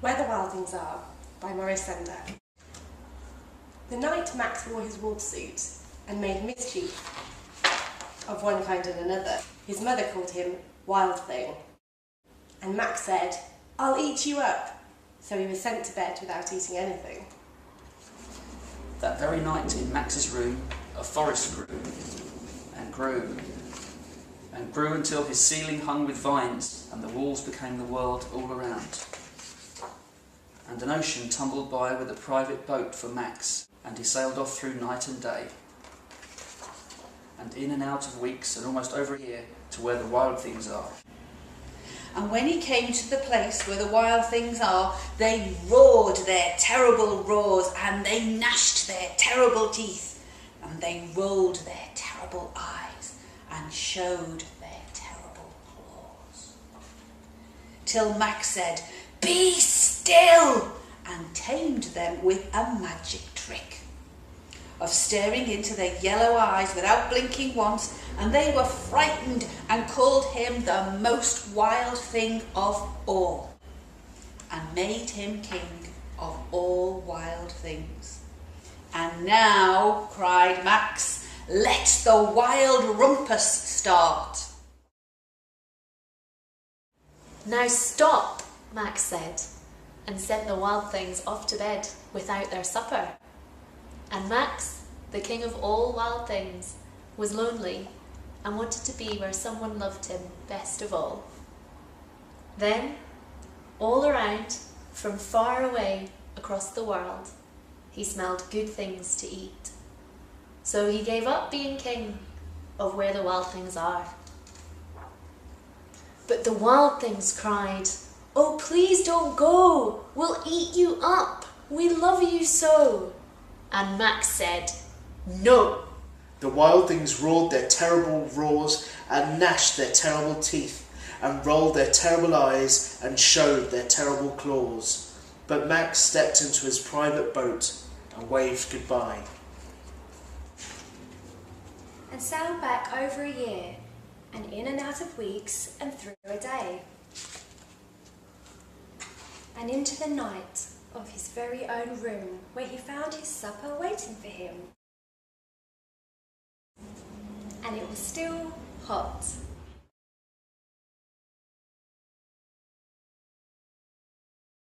Where the Wild Things Are by Maurice Sendak. The night Max wore his wolf suit and made mischief of one kind and another, his mother called him Wild Thing. And Max said, "I'll eat you up." So he was sent to bed without eating anything. That very night in Max's room, a forest grew and grew and grew until his ceiling hung with vines and the walls became the world all around. And an ocean tumbled by with a private boat for Max, and he sailed off through night and day, and in and out of weeks and almost over a year to where the wild things are. And when he came to the place where the wild things are, they roared their terrible roars, and they gnashed their terrible teeth, and they rolled their terrible eyes, and showed their terrible claws. Till Max said, "Be still!" and tamed them with a magic trick of staring into their yellow eyes without blinking once, and they were frightened and called him the most wild thing of all, and made him king of all wild things. "And now," cried Max, "let the wild rumpus start." "Now stop," Max said, and sent the wild things off to bed without their supper. And Max, the king of all wild things, was lonely and wanted to be where someone loved him best of all. Then, all around, from far away across the world, he smelled good things to eat. So he gave up being king of where the wild things are. But the wild things cried, "Oh, please don't go! We'll eat you up! We love you so!" And Max said, "No!" The wild things roared their terrible roars and gnashed their terrible teeth and rolled their terrible eyes and showed their terrible claws. But Max stepped into his private boat and waved goodbye. And sailed back over a year, and in and out of weeks and through a day, and into the night of his very own room, where he found his supper waiting for him. And it was still hot.